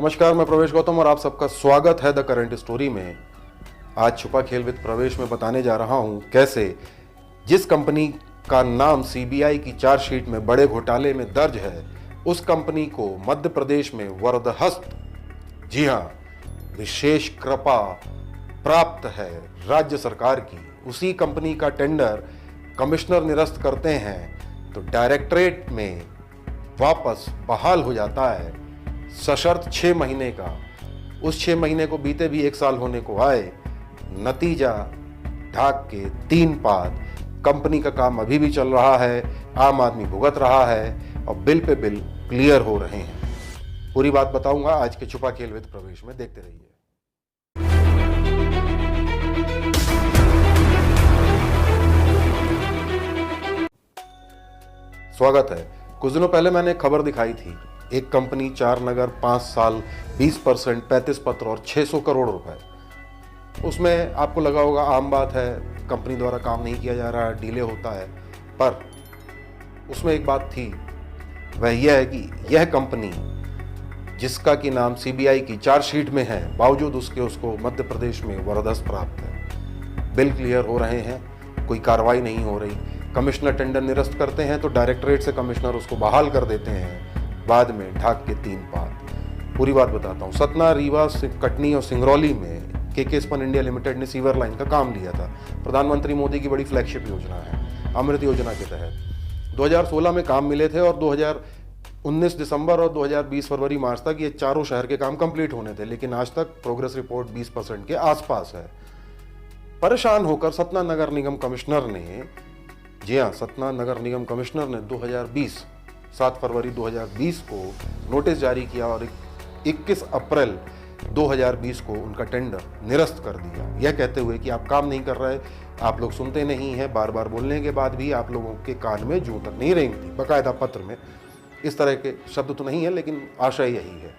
नमस्कार, मैं प्रवेश गौतम और आप सबका स्वागत है द करंट स्टोरी में। आज छुपा खेल विद प्रवेश में बताने जा रहा हूं कैसे जिस कंपनी का नाम सीबीआई की चार्जशीट में बड़े घोटाले में दर्ज है, उस कंपनी को मध्य प्रदेश में वरदहस्त, जी हां, विशेष कृपा प्राप्त है राज्य सरकार की। उसी कंपनी का टेंडर कमिश्नर निरस्त करते हैं तो डायरेक्टरेट में वापस बहाल हो जाता है सशर्त 6 महीने का। उस 6 महीने को बीते भी 1 साल होने को आए, नतीजा ढाक के 3 पात। कंपनी का काम अभी भी चल रहा है, आम आदमी भुगत रहा है और बिल पे बिल क्लियर हो रहे हैं। पूरी बात बताऊंगा आज के छुपा खेल विद प्रवेश में, देखते रहिए। स्वागत है। कुछ दिनों पहले मैंने एक खबर दिखाई थी, एक कंपनी 4 नगर 5 साल 20%, 35 पत्र और 600 करोड़ रुपए। उसमें आपको लगा होगा आम बात है, कंपनी द्वारा काम नहीं किया जा रहा है, डिले होता है। पर उसमें एक बात थी, वह यह है कि यह कंपनी जिसका कि नाम सीबीआई की चार्जशीट में है, बावजूद उसके उसको मध्य प्रदेश में वरदहस्त प्राप्त है। बिल क्लियर हो रहे हैं, कोई कार्रवाई नहीं हो रही। कमिश्नर टेंडर निरस्त करते हैं तो डायरेक्टरेट से कमिश्नर उसको बहाल कर देते हैं, बाद में ढाक के 3 पात। पूरी बात बताता हूँ। सतना, रीवा, कटनी और सिंगरौली में के स्पन इंडिया लिमिटेड ने सीवर लाइन का काम लिया था। प्रधानमंत्री मोदी की बड़ी फ्लैगशिप योजना है, अमृत योजना के तहत 2016 में काम मिले थे और 2019 दिसंबर और 2020 फरवरी मार्च तक ये चारों शहर के काम कंप्लीट होने थे, लेकिन आज तक प्रोग्रेस रिपोर्ट 20% के आसपास है। परेशान होकर सतना नगर निगम कमिश्नर ने, जी हाँ, सतना नगर निगम कमिश्नर ने 7 फरवरी 2020 को नोटिस जारी किया और 21 अप्रैल 2020 को उनका टेंडर निरस्त कर दिया, यह कहते हुए कि आप काम नहीं कर रहे, आप लोग सुनते नहीं हैं। बार बार बोलने के बाद भी आप लोगों के कान में जूं तक नहीं रेंगती। बाकायदा पत्र में इस तरह के शब्द तो नहीं है, लेकिन आशय यही है।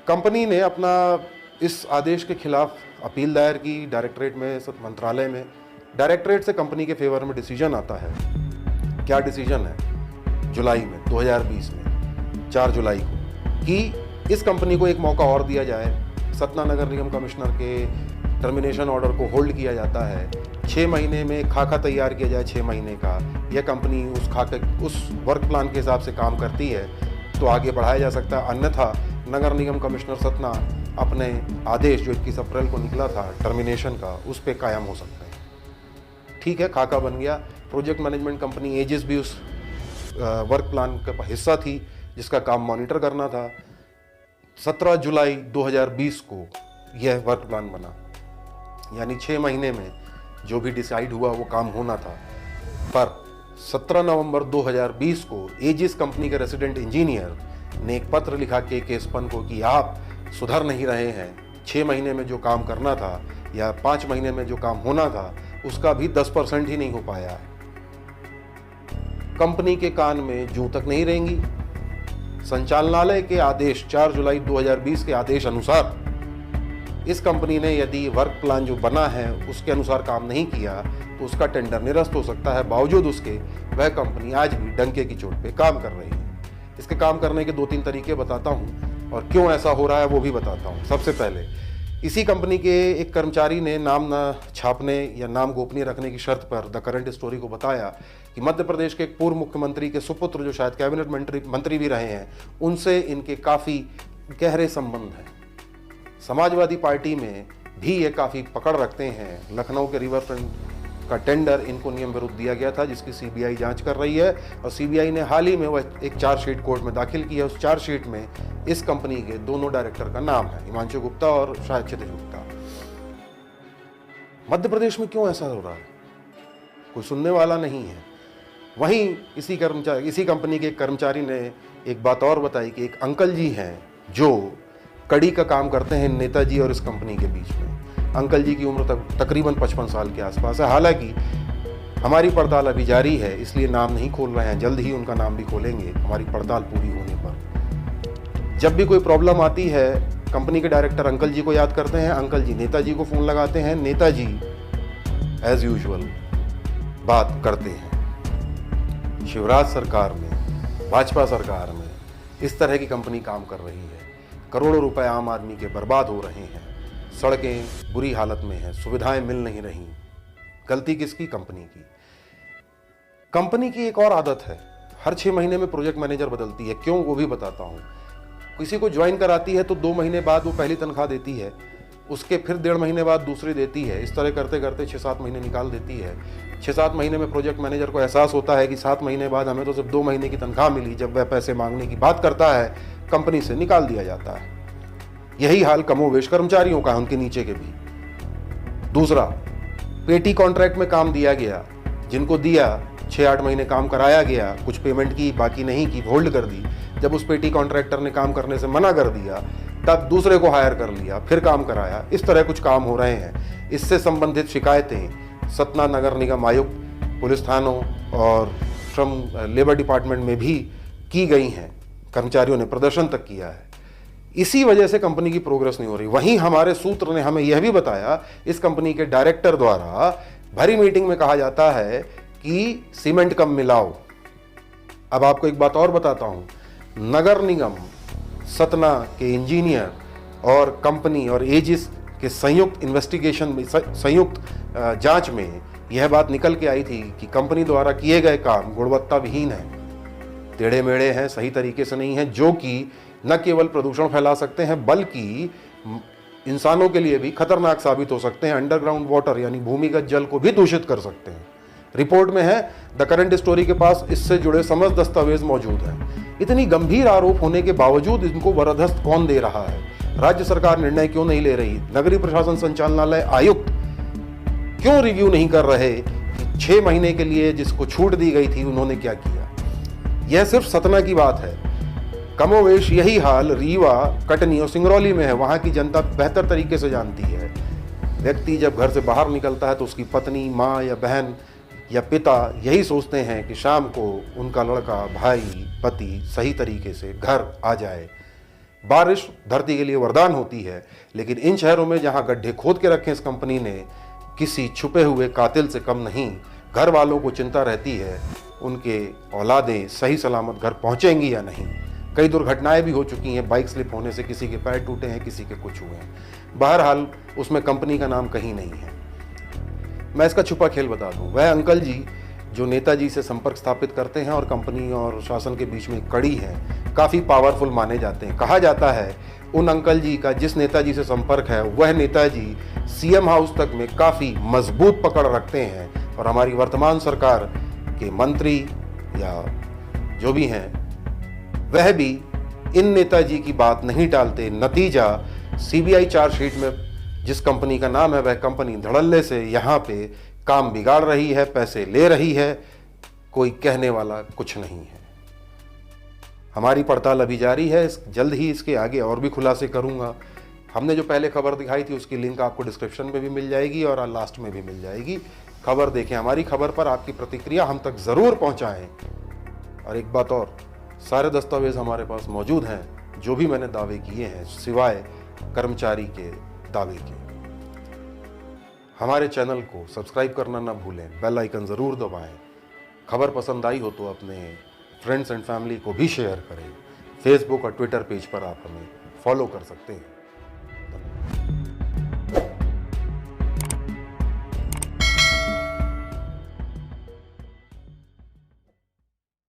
कंपनी ने अपना इस आदेश के खिलाफ अपील दायर की डायरेक्टरेट में, मंत्रालय में। डायरेक्टरेट से कंपनी के फेवर में डिसीजन आता है। क्या डिसीजन है? जुलाई में 2020 में 4 जुलाई को, कि इस कंपनी को एक मौका और दिया जाए। सतना नगर निगम कमिश्नर के टर्मिनेशन ऑर्डर को होल्ड किया जाता है। 6 महीने में खाका तैयार किया जाए, 6 महीने का। यह कंपनी उस वर्क प्लान के हिसाब से काम करती है तो आगे बढ़ाया जा सकता है, अन्यथा नगर निगम कमिश्नर सतना अपने आदेश जो 21 अप्रैल को निकला था टर्मिनेशन का, उस पर कायम हो सकते हैं। ठीक है, खाका बन गया। प्रोजेक्ट मैनेजमेंट कंपनी एजिस भी उस वर्क प्लान का हिस्सा थी जिसका काम मॉनिटर करना था। 17 जुलाई 2020 को यह वर्क प्लान बना, यानी 6 महीने में जो भी डिसाइड हुआ वो काम होना था। पर 17 नवंबर 2020 को एजिस कंपनी के रेसिडेंट इंजीनियर ने एक पत्र लिखा के स्पन को कि आप सुधर नहीं रहे हैं। 6 महीने में जो काम करना था या 5 महीने में जो काम होना था, उसका भी 10% ही नहीं हो पाया है। कंपनी के कान में जूं तक नहीं रहेंगी। संचालनालय के आदेश 4 जुलाई 2020 के आदेश अनुसार इस कंपनी ने यदि वर्क प्लान जो बना है उसके अनुसार काम नहीं किया तो उसका टेंडर निरस्त हो सकता है। बावजूद उसके वह कंपनी आज भी डंके की चोट पे काम कर रही है। इसके काम करने के 2-3 तरीके बताता हूं और क्यों ऐसा हो रहा है वो भी बताता हूं। सबसे पहले, इसी कंपनी के एक कर्मचारी ने नाम न छापने या नाम गोपनीय रखने की शर्त पर द करंट स्टोरी को बताया कि मध्य प्रदेश के एक पूर्व मुख्यमंत्री के सुपुत्र, जो शायद कैबिनेट मंत्री भी रहे हैं, उनसे इनके काफ़ी गहरे संबंध हैं। समाजवादी पार्टी में भी ये काफ़ी पकड़ रखते हैं। लखनऊ के रिवर फ्रंट का टेंडर इनको नियम विरुद्ध दिया गया था, जिसकी सीबीआई जांच कर रही है और सीबीआई ने हाल ही में वह एक चार्जशीट कोर्ट में दाखिल की है। उस चार्जशीट में इस कंपनी के दोनों डायरेक्टर का नाम है, हिमांशु गुप्ता और शायद क्षितिज गुप्ता। मध्य प्रदेश में क्यों ऐसा हो रहा है? कोई सुनने वाला नहीं है। वहीं इसी कंपनी के एक कर्मचारी ने एक बात और बताई कि एक अंकल जी हैं जो कड़ी का काम करते हैं नेताजी और इस कंपनी के बीच में। अंकल जी की उम्र तकरीबन 55 साल के आसपास है। हालांकि हमारी पड़ताल अभी जारी है, इसलिए नाम नहीं खोल रहे हैं। जल्द ही उनका नाम भी खोलेंगे हमारी पड़ताल पूरी होने पर। जब भी कोई प्रॉब्लम आती है, कंपनी के डायरेक्टर अंकल जी को याद करते हैं, अंकल जी नेताजी को फ़ोन लगाते हैं, नेताजी एज यूजुअल बात करते हैं। शिवराज सरकार में, भाजपा सरकार में इस तरह की कंपनी काम कर रही है। करोड़ों रुपए आम आदमी के बर्बाद हो रहे हैं, सड़कें बुरी हालत में हैं, सुविधाएं मिल नहीं रही। गलती किसकी? कंपनी की। कंपनी की एक और आदत है, हर 6 महीने में प्रोजेक्ट मैनेजर बदलती है। क्यों, वो भी बताता हूँ। किसी को ज्वाइन कराती है तो 2 महीने बाद वो पहली तनख्वाह देती है, उसके फिर 1.5 महीने बाद दूसरी देती है। इस तरह करते करते 6-7 महीने निकाल देती है। 6-7 महीने में प्रोजेक्ट मैनेजर को एहसास होता है कि 7 महीने बाद हमें तो सिर्फ 2 महीने की तनख्वाह मिली। जब वह पैसे मांगने की बात करता है, कंपनी से निकाल दिया जाता है। यही हाल कमोवेश कर्मचारियों का है, उनके नीचे के भी। दूसरा, पेटी कॉन्ट्रैक्ट में काम दिया गया, जिनको दिया 6-8 महीने काम कराया गया, कुछ पेमेंट की, बाकी नहीं की, होल्ड कर दी। जब उस पेटी कॉन्ट्रैक्टर ने काम करने से मना कर दिया, तब दूसरे को हायर कर लिया, फिर काम कराया। इस तरह कुछ काम हो रहे हैं। इससे संबंधित शिकायतें सतना नगर निगम आयुक्त, पुलिस थानों और श्रम लेबर डिपार्टमेंट में भी की गई हैं। कर्मचारियों ने प्रदर्शन तक किया है। इसी वजह से कंपनी की प्रोग्रेस नहीं हो रही। वहीं हमारे सूत्र ने हमें यह भी बताया, इस कंपनी के डायरेक्टर द्वारा भरी मीटिंग में कहा जाता है कि सीमेंट कम मिलाओ। अब आपको एक बात और बताता हूं, नगर निगम सतना के इंजीनियर और कंपनी और एजिस के संयुक्त इन्वेस्टिगेशन में, संयुक्त जांच में यह बात निकल के आई थी कि कंपनी द्वारा किए गए काम गुणवत्ता विहीन है, टेढ़े मेढ़े हैं, सही तरीके से नहीं है, जो कि न केवल प्रदूषण फैला सकते हैं बल्कि इंसानों के लिए भी खतरनाक साबित हो सकते हैं। अंडरग्राउंड वाटर यानी भूमिगत जल को भी दूषित कर सकते हैं। रिपोर्ट में है, द करंट स्टोरी के पास इससे जुड़े समस्त दस्तावेज मौजूद हैं। इतनी गंभीर आरोप होने के बावजूद इनको वरदहस्त कौन दे रहा है? राज्य सरकार निर्णय क्यों नहीं ले रही? नगरीय प्रशासन संचालनालय आयुक्त क्यों रिव्यू नहीं कर रहे कि 6 महीने के लिए जिसको छूट दी गई थी उन्होंने क्या किया? यह सिर्फ सतना की बात है। कमोवेश यही हाल रीवा, कटनी और सिंगरौली में है। वहां की जनता बेहतर तरीके से जानती है। व्यक्ति जब घर से बाहर निकलता है तो उसकी पत्नी, माँ या बहन या पिता यही सोचते हैं कि शाम को उनका लड़का, भाई, पति सही तरीके से घर आ जाए। बारिश धरती के लिए वरदान होती है, लेकिन इन शहरों में जहां गड्ढे खोद के रखे इस कंपनी ने, किसी छुपे हुए कातिल से कम नहीं। घर वालों को चिंता रहती है उनके औलादें सही सलामत घर पहुंचेंगी या नहीं। कई दुर्घटनाएं भी हो चुकी हैं, बाइक स्लिप होने से किसी के पैर टूटे हैं, किसी के कुछ हुए हैं। बहरहाल उसमें कंपनी का नाम कहीं नहीं है। मैं इसका छुपा खेल बता दूं, वह अंकल जी जो नेताजी से संपर्क स्थापित करते हैं और कंपनी और शासन के बीच में कड़ी है, काफ़ी पावरफुल माने जाते हैं। कहा जाता है उन अंकल जी का जिस नेताजी से संपर्क है, वह नेताजी सीएम हाउस तक में काफ़ी मजबूत पकड़ रखते हैं और हमारी वर्तमान सरकार के मंत्री या जो भी हैं वह भी इन नेताजी की बात नहीं टालते। नतीजा, सीबीआई चार्जशीट में जिस कंपनी का नाम है वह कंपनी धड़ल्ले से यहाँ पे काम बिगाड़ रही है, पैसे ले रही है, कोई कहने वाला कुछ नहीं है। हमारी पड़ताल अभी जारी है, जल्द ही इसके आगे और भी खुलासे करूंगा। हमने जो पहले खबर दिखाई थी उसकी लिंक आपको डिस्क्रिप्शन में भी मिल जाएगी और लास्ट में भी मिल जाएगी। खबर देखें, हमारी खबर पर आपकी प्रतिक्रिया हम तक ज़रूर पहुंचाएं। और एक बात और, सारे दस्तावेज हमारे पास मौजूद हैं जो भी मैंने दावे किए हैं, सिवाय कर्मचारी के दावे के। हमारे चैनल को सब्सक्राइब करना ना भूलें, बेल आइकन ज़रूर दबाएं। खबर पसंद आई हो तो अपने फ्रेंड्स एंड फैमिली को भी शेयर करें। फेसबुक और ट्विटर पेज पर आप हमें फॉलो कर सकते हैं।